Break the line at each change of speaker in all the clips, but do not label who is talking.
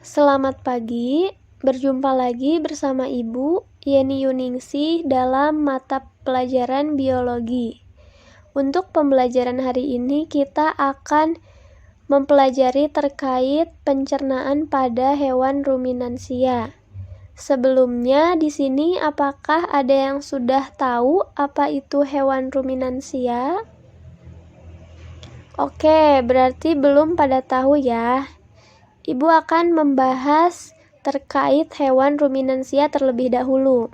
Selamat pagi, berjumpa lagi bersama Ibu Yeni Yuningsih dalam mata pelajaran biologi. Untuk pembelajaran hari ini kita akan mempelajari terkait pencernaan pada hewan ruminansia. Sebelumnya di sini apakah ada yang sudah tahu apa itu hewan ruminansia? Oke, berarti belum pada tahu ya. Ibu akan membahas terkait hewan ruminansia terlebih dahulu.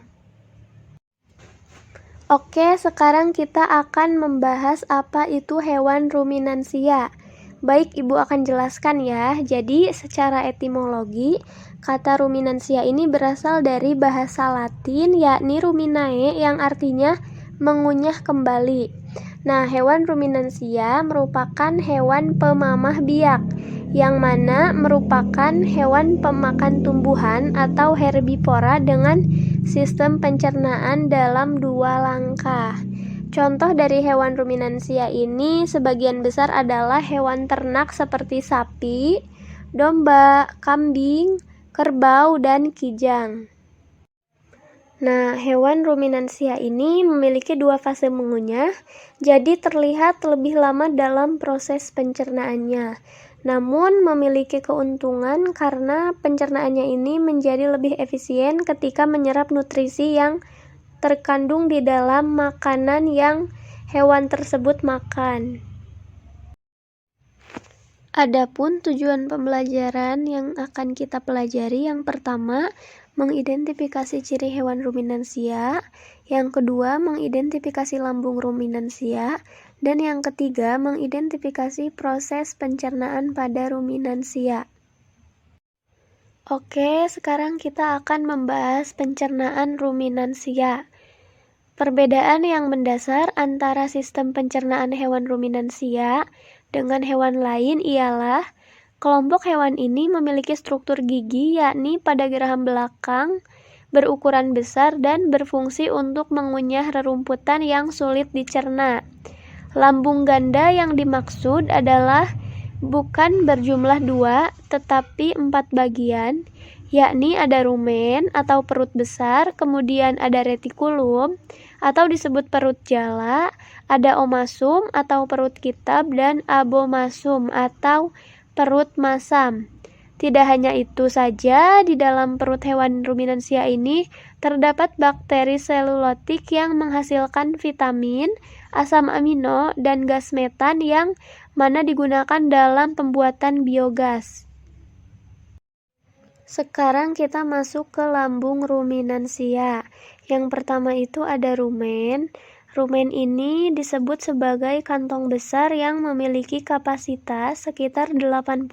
Oke, sekarang kita akan membahas apa itu hewan ruminansia. Baik, Ibu akan jelaskan ya. Jadi, secara etimologi, kata ruminansia ini berasal dari bahasa Latin yakni ruminae yang artinya mengunyah kembali. Nah, hewan ruminansia merupakan hewan pemamah biak, yang mana merupakan hewan pemakan tumbuhan atau herbivora dengan sistem pencernaan dalam dua langkah. Contoh dari hewan ruminansia ini sebagian besar adalah hewan ternak seperti sapi, domba, kambing, kerbau, dan kijang. Nah, hewan ruminansia ini memiliki dua fase mengunyah, jadi terlihat lebih lama dalam proses pencernaannya. Namun memiliki keuntungan karena pencernaannya ini menjadi lebih efisien ketika menyerap nutrisi yang terkandung di dalam makanan yang hewan tersebut makan. Adapun tujuan pembelajaran yang akan kita pelajari, yang pertama, mengidentifikasi ciri hewan ruminansia, yang kedua, mengidentifikasi lambung ruminansia, dan yang ketiga, mengidentifikasi proses pencernaan pada ruminansia. Oke, sekarang kita akan membahas pencernaan ruminansia. Perbedaan yang mendasar antara sistem pencernaan hewan ruminansia dengan hewan lain ialah kelompok hewan ini memiliki struktur gigi yakni pada geraham belakang berukuran besar dan berfungsi untuk mengunyah rerumputan yang sulit dicerna. Lambung ganda yang dimaksud adalah bukan berjumlah 2 tetapi 4 bagian, yakni ada rumen atau perut besar, kemudian ada retikulum atau disebut perut jala, ada omasum atau perut kitab, dan abomasum atau perut masam. Tidak hanya itu saja, di dalam perut hewan ruminansia ini terdapat bakteri selulotik yang menghasilkan vitamin, asam amino, dan gas metan yang mana digunakan dalam pembuatan biogas. Sekarang kita masuk ke lambung ruminansia. Yang pertama itu ada rumen. Rumen ini disebut sebagai kantong besar yang memiliki kapasitas sekitar 80%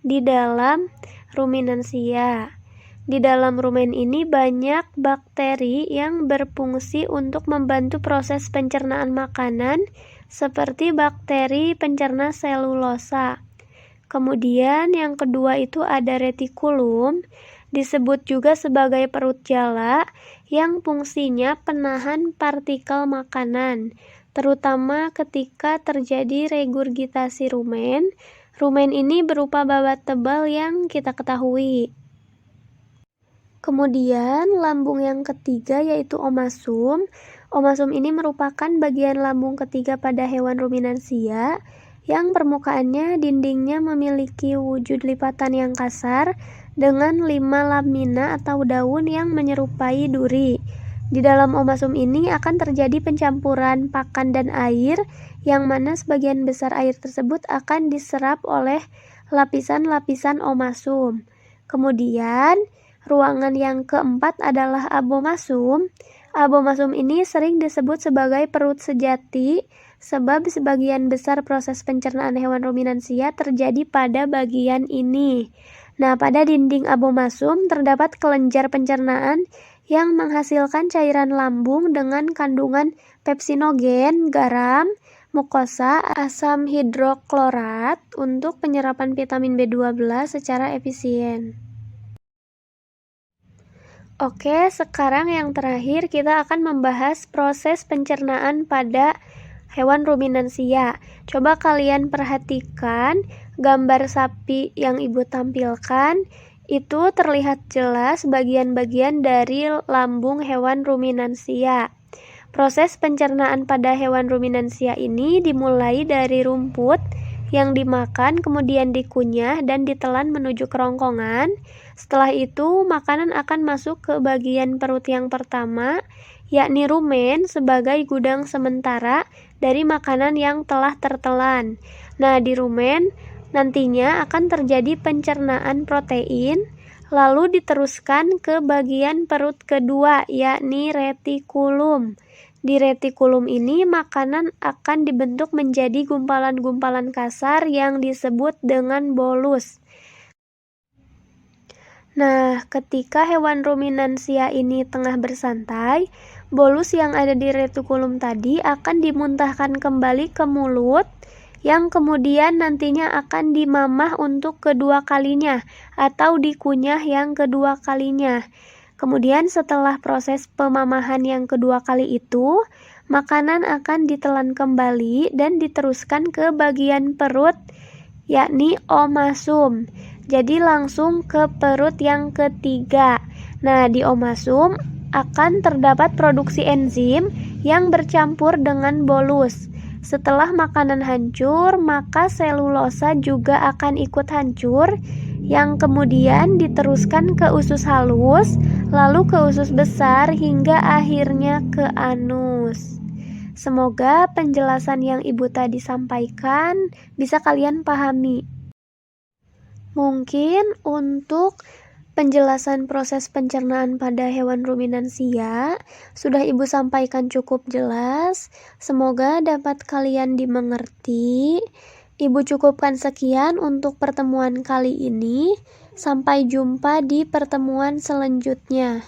di dalam ruminansia. Di dalam rumen ini banyak bakteri yang berfungsi untuk membantu proses pencernaan makanan seperti bakteri pencerna selulosa. Kemudian yang kedua itu ada retikulum, disebut juga sebagai perut jala, yang fungsinya penahan partikel makanan, terutama ketika terjadi regurgitasi rumen. Rumen ini berupa babat tebal yang kita ketahui. Kemudian lambung yang ketiga yaitu omasum. Omasum ini merupakan bagian lambung ketiga pada hewan ruminansia yang permukaannya dindingnya memiliki wujud lipatan yang kasar dengan 5 lamina atau daun yang menyerupai duri. Di dalam omasum ini akan terjadi pencampuran pakan dan air, yang mana sebagian besar air tersebut akan diserap oleh lapisan-lapisan omasum. Kemudian ruangan yang keempat adalah abomasum. Abomasum ini sering disebut sebagai perut sejati sebab sebagian besar proses pencernaan hewan ruminansia terjadi pada bagian ini. Nah, pada dinding abomasum terdapat kelenjar pencernaan yang menghasilkan cairan lambung dengan kandungan pepsinogen, garam, mukosa, asam hidroklorat untuk penyerapan vitamin B12 secara efisien. Oke, sekarang yang terakhir kita akan membahas proses pencernaan pada hewan ruminansia. Coba kalian perhatikan gambar sapi yang Ibu tampilkan, itu terlihat jelas bagian-bagian dari lambung hewan ruminansia. Proses pencernaan pada hewan ruminansia ini dimulai dari rumput yang dimakan, kemudian dikunyah dan ditelan menuju kerongkongan. Setelah itu, makanan akan masuk ke bagian perut yang pertama, yakni rumen, sebagai gudang sementara dari makanan yang telah tertelan. Nah, di rumen nantinya akan terjadi pencernaan protein, lalu diteruskan ke bagian perut kedua, yakni retikulum. Di retikulum ini makanan akan dibentuk menjadi gumpalan-gumpalan kasar yang disebut dengan bolus. Nah, ketika hewan ruminansia ini tengah bersantai, bolus yang ada di retikulum tadi akan dimuntahkan kembali ke mulut, yang kemudian nantinya akan dimamah untuk kedua kalinya atau dikunyah yang kedua kalinya. Kemudian setelah proses pemamahan yang kedua kali itu, makanan akan ditelan kembali dan diteruskan ke bagian perut, yakni omasum. Jadi langsung ke perut yang ketiga. Nah, di omasum akan terdapat produksi enzim yang bercampur dengan bolus. Setelah makanan hancur, maka selulosa juga akan ikut hancur, yang kemudian diteruskan ke usus halus, lalu ke usus besar, hingga akhirnya ke anus. Semoga penjelasan yang Ibu tadi sampaikan bisa kalian pahami. Mungkin untuk penjelasan proses pencernaan pada hewan ruminansia sudah Ibu sampaikan cukup jelas. Semoga dapat kalian dimengerti. Ibu cukupkan sekian untuk pertemuan kali ini. Sampai jumpa di pertemuan selanjutnya.